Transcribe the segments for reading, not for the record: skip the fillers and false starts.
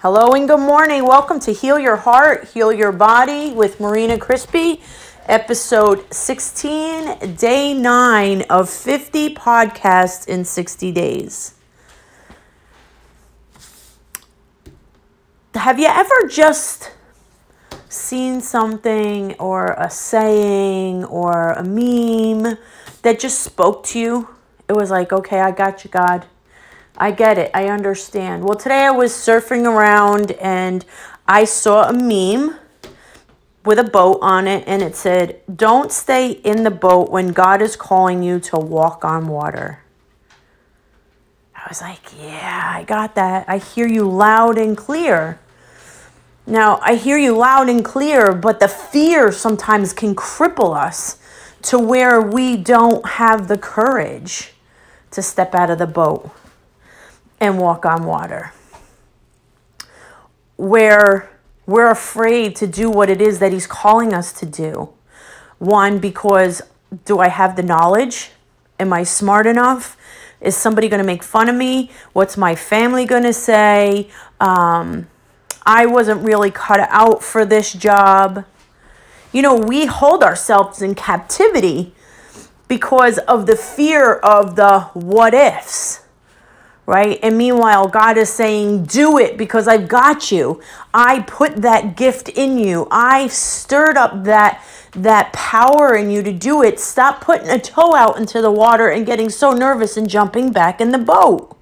Hello and good morning. Welcome to Heal Your Heart, Heal Your Body with Marina Crispy, episode 16, day 9 of 50 podcasts in 60 days. Have you ever just seen something or a saying or a meme that just spoke to you? It was like, okay, I got you, God. I get it. I understand. Well, today I was surfing around and I saw a meme with a boat on it, and it said, "Don't stay in the boat when God is calling you to walk on water." I was like, yeah, I got that. I hear you loud and clear. Now, I hear you loud and clear, but the fear sometimes can cripple us to where we don't have the courage to step out of the boat and walk on water. Where we're afraid to do what it is that he's calling us to do. One, because do I have the knowledge? Am I smart enough? Is somebody going to make fun of me? What's my family going to say? I wasn't really cut out for this job. You know, we hold ourselves in captivity because of the fear of the what ifs. Right? And meanwhile, God is saying, do it because I've got you. I put that gift in you. I stirred up that power in you to do it. Stop putting a toe out into the water and getting so nervous and jumping back in the boat.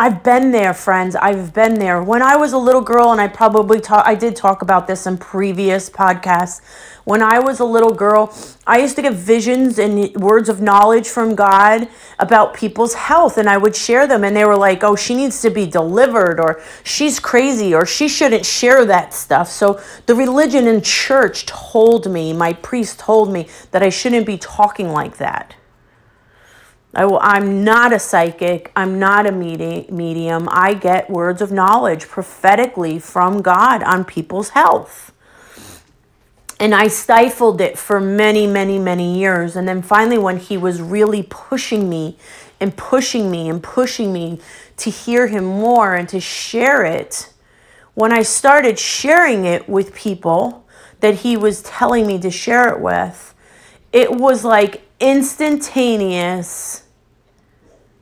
I've been there, friends. I've been there. When I was a little girl, and I did talk about this in previous podcasts. When I was a little girl, I used to get visions and words of knowledge from God about people's health, and I would share them, and they were like, oh, she needs to be delivered, or she's crazy, or she shouldn't share that stuff. So the religion and church told me, my priest told me that I shouldn't be talking like that. I'm not a psychic. I'm not a medium. I get words of knowledge prophetically from God on people's health. And I stifled it for many, many, many years. And then finally, when he was really pushing me and pushing me and pushing me to hear him more and to share it, when I started sharing it with people that he was telling me to share it with, it was like instantaneous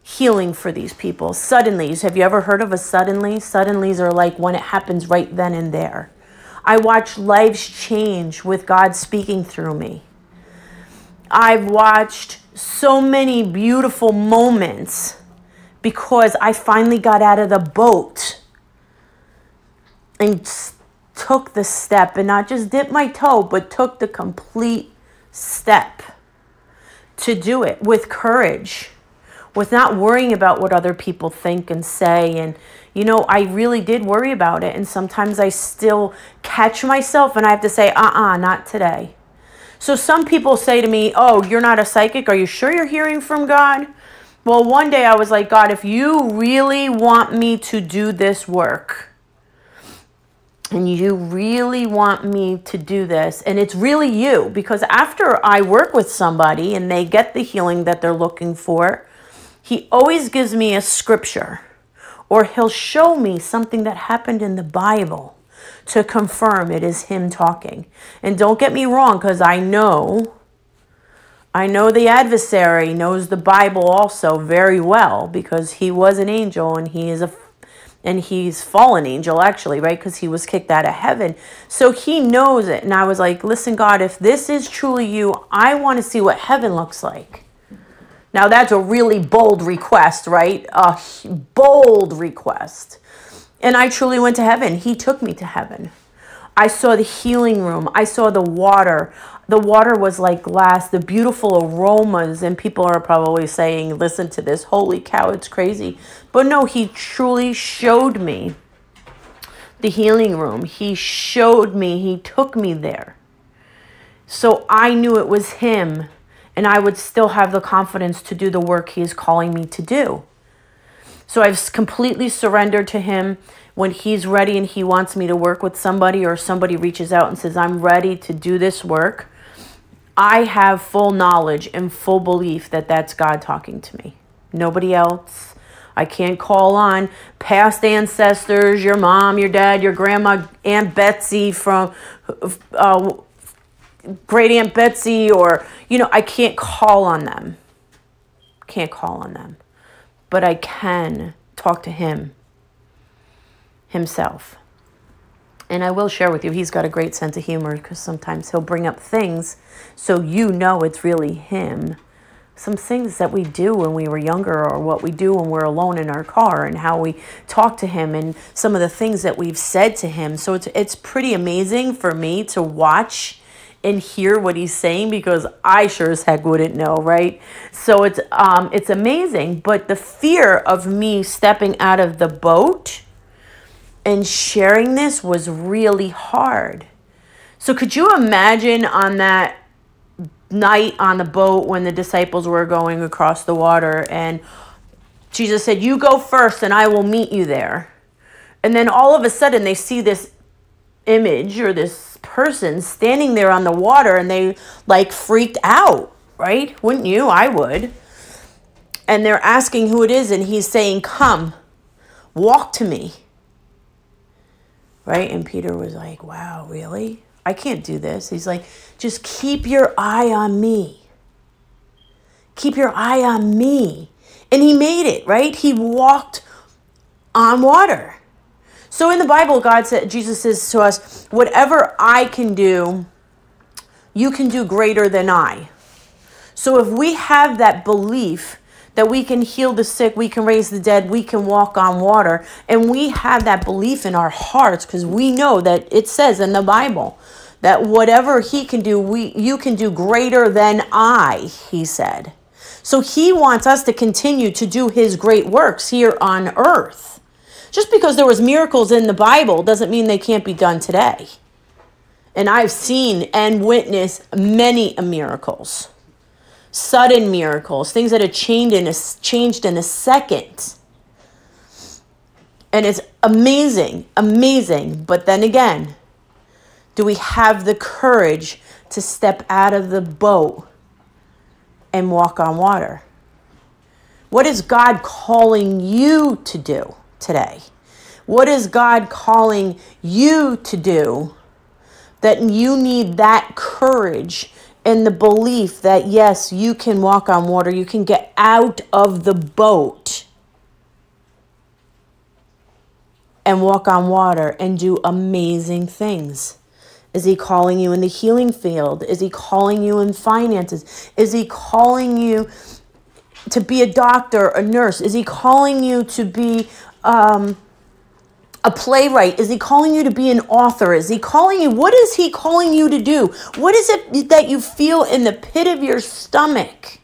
healing for these people. Suddenlies. Have you ever heard of a suddenly? Suddenlies are like when it happens right then and there. I watched lives change with God speaking through me. I've watched so many beautiful moments because I finally got out of the boat and took the step, and not just dipped my toe, but took the complete step to do it with courage, with not worrying about what other people think and say. And, you know, I really did worry about it. And sometimes I still catch myself and I have to say, not today. So some people say to me, oh, you're not a psychic. Are you sure you're hearing from God? Well, one day I was like, God, if you really want me to do this work, and you really want me to do this, and it's really you, because after I work with somebody and they get the healing that they're looking for, he always gives me a scripture, or he'll show me something that happened in the Bible to confirm it is him talking. And don't get me wrong, because I know the adversary knows the Bible also very well, because he was an angel and he's fallen angel actually, right? Because he was kicked out of heaven. So he knows it. And I was like, listen, God, if this is truly you, I want to see what heaven looks like. Now, that's a really bold request, right? A bold request. And I truly went to heaven. He took me to heaven. I saw the healing room. I saw the water. The water was like glass, the beautiful aromas. And people are probably saying, listen to this. Holy cow, it's crazy. But no, he truly showed me the healing room. He showed me. He took me there. So I knew it was him. And I would still have the confidence to do the work he is calling me to do. So I've completely surrendered to him. When he's ready and he wants me to work with somebody, or somebody reaches out and says, I'm ready to do this work, I have full knowledge and full belief that that's God talking to me. Nobody else. I can't call on past ancestors, your mom, your dad, your grandma, Aunt Betsy from great Aunt Betsy, or, I can't call on them. Can't call on them. But I can talk to him himself. And I will share with you, he's got a great sense of humor, because sometimes he'll bring up things so it's really him. Some things that we do when we were younger, or what we do when we're alone in our car, and how we talk to him, and some of the things that we've said to him. So it's pretty amazing for me to watch and hear what he's saying, because I sure as heck wouldn't know, right? So it's amazing. But the fear of me stepping out of the boat and sharing this was really hard. So could you imagine on that night on the boat when the disciples were going across the water, and Jesus said, "You go first and I will meet you there." And then all of a sudden they see this image or this person standing there on the water, and they freaked out, right? Wouldn't you? I would. And they're asking who it is, and he's saying, "Come, walk to me." Right? And Peter was like, "Wow, really? I can't do this." He's like, "Just keep your eye on me. Keep your eye on me." And he made it, right? He walked on water. So in the Bible, Jesus says to us, whatever I can do, you can do greater than I. So if we have that belief that we can heal the sick, we can raise the dead, we can walk on water, and we have that belief in our hearts, because we know that it says in the Bible that whatever he can do, you can do greater than I, he said. So he wants us to continue to do his great works here on earth. Just because there was miracles in the Bible doesn't mean they can't be done today. And I've seen and witnessed many miracles. Sudden miracles, things that have changed in a second. And it's amazing, amazing. But then again, do we have the courage to step out of the boat and walk on water? What is God calling you to do today? What is God calling you to do that you need that courage and the belief that, yes, you can walk on water, you can get out of the boat and walk on water and do amazing things? Is he calling you in the healing field? Is he calling you in finances? Is he calling you to be a doctor, a nurse? Is he calling you to be a playwright? Is he calling you to be an author? Is he calling you? What is he calling you to do? What is it that you feel in the pit of your stomach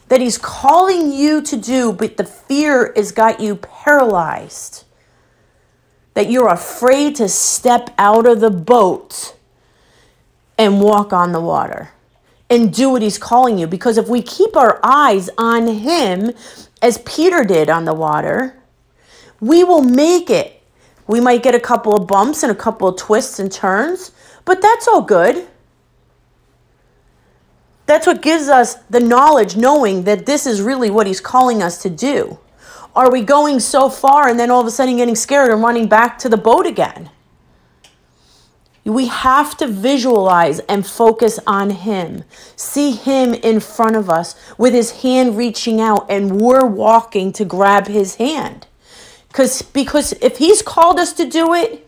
that he's calling you to do, but the fear has got you paralyzed? That you're afraid to step out of the boat and walk on the water and do what he's calling you. Because if we keep our eyes on him, as Peter did on the water, we will make it. We might get a couple of bumps and a couple of twists and turns, but that's all good. That's what gives us the knowledge, knowing that this is really what he's calling us to do. Are we going so far and then all of a sudden getting scared and running back to the boat again? We have to visualize and focus on him. See him in front of us with his hand reaching out, and we're walking to grab his hand. Because if he's called us to do it,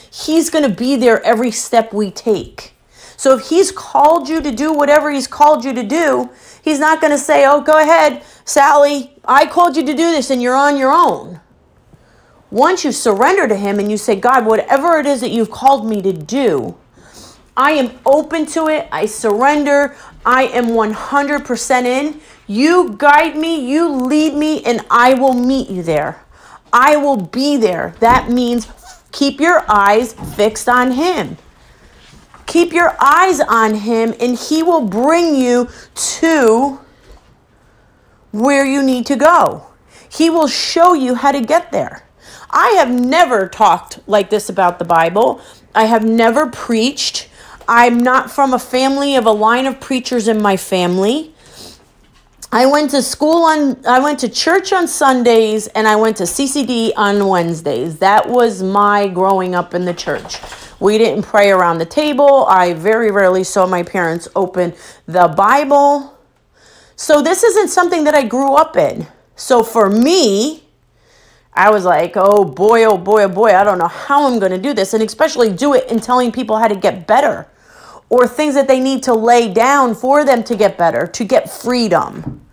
he's going to be there every step we take. So if he's called you to do whatever he's called you to do, he's not going to say, "Oh, go ahead, Sally, I called you to do this and you're on your own." Once you surrender to him and you say, "God, whatever it is that you've called me to do, I am open to it. I surrender. I am 100% in. You guide me, you lead me, and I will meet you there. I will be there." That means keep your eyes fixed on him. Keep your eyes on him, and he will bring you to where you need to go. He will show you how to get there. I have never talked like this about the Bible. I have never preached. I'm not from a family of a line of preachers in my family. I went to church on Sundays, and I went to CCD on Wednesdays. That was my growing up in the church. We didn't pray around the table. I very rarely saw my parents open the Bible. So this isn't something that I grew up in. So for me, I was like, oh boy, oh boy, oh boy, I don't know how I'm going to do this. And especially do it in telling people how to get better, or things that they need to lay down for them to get better, to get freedom,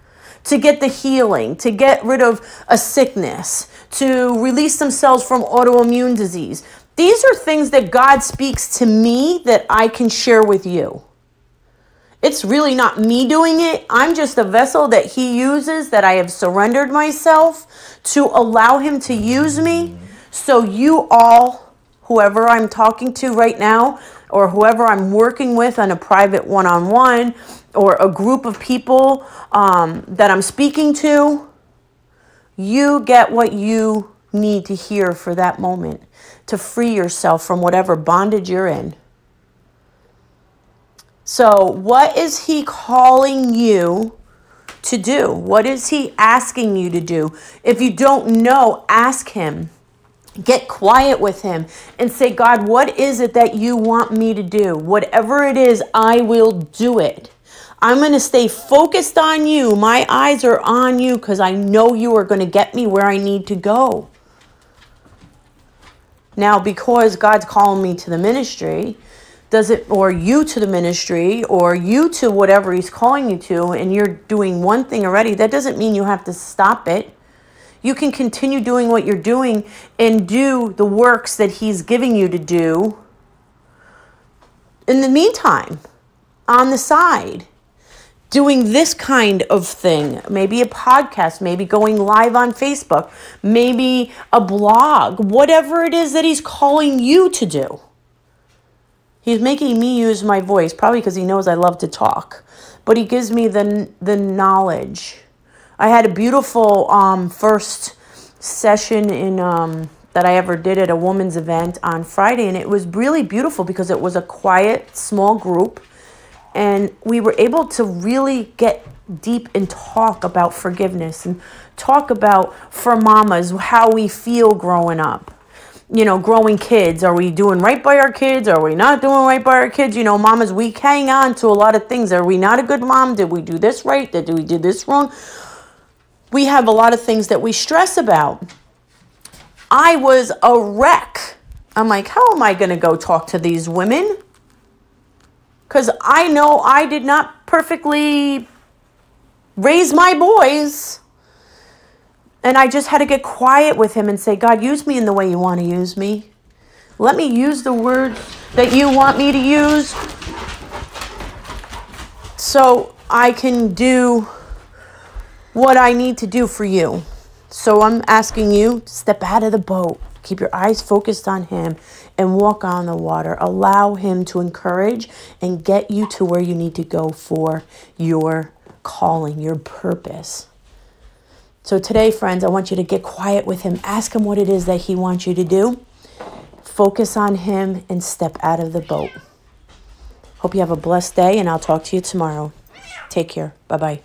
to get the healing, to get rid of a sickness, to release themselves from autoimmune disease. These are things that God speaks to me that I can share with you. It's really not me doing it. I'm just a vessel that he uses, that I have surrendered myself to allow him to use me. So you all, whoever I'm talking to right now, or whoever I'm working with on a private one-on-one, or a group of people that I'm speaking to, you get what you need to hear for that moment to free yourself from whatever bondage you're in. So what is he calling you to do? What is he asking you to do? If you don't know, ask him. Get quiet with him and say, God, what is it that you want me to do? Whatever it is, I will do it. I'm going to stay focused on you. My eyes are on you because I know you are going to get me where I need to go. Now, because God's calling me to the ministry, or you to the ministry, or you to whatever he's calling you to, and you're doing one thing already, that doesn't mean you have to stop it. You can continue doing what you're doing and do the works that he's giving you to do in the meantime, on the side, doing this kind of thing, maybe a podcast, maybe going live on Facebook, maybe a blog, whatever it is that he's calling you to do. He's making me use my voice, probably because he knows I love to talk, but he gives me the knowledge. I had a beautiful first session in that I ever did at a woman's event on Friday, and it was really beautiful because it was a quiet, small group, and we were able to really get deep and talk about forgiveness and talk about, for mamas, how we feel growing up. You know, growing kids. Are we doing right by our kids? Are we not doing right by our kids? You know, mamas, we hang on to a lot of things. Are we not a good mom? Did we do this right? Did we do this wrong? We have a lot of things that we stress about. I was a wreck. I'm like, how am I going to go talk to these women? Because I know I did not perfectly raise my boys. And I just had to get quiet with him and say, God, use me in the way you want to use me. Let me use the words that you want me to use so I can do what I need to do for you. So I'm asking you to step out of the boat. Keep your eyes focused on him and walk on the water. Allow him to encourage and get you to where you need to go for your calling, your purpose. So today, friends, I want you to get quiet with him. Ask him what it is that he wants you to do. Focus on him and step out of the boat. Hope you have a blessed day, and I'll talk to you tomorrow. Take care. Bye-bye.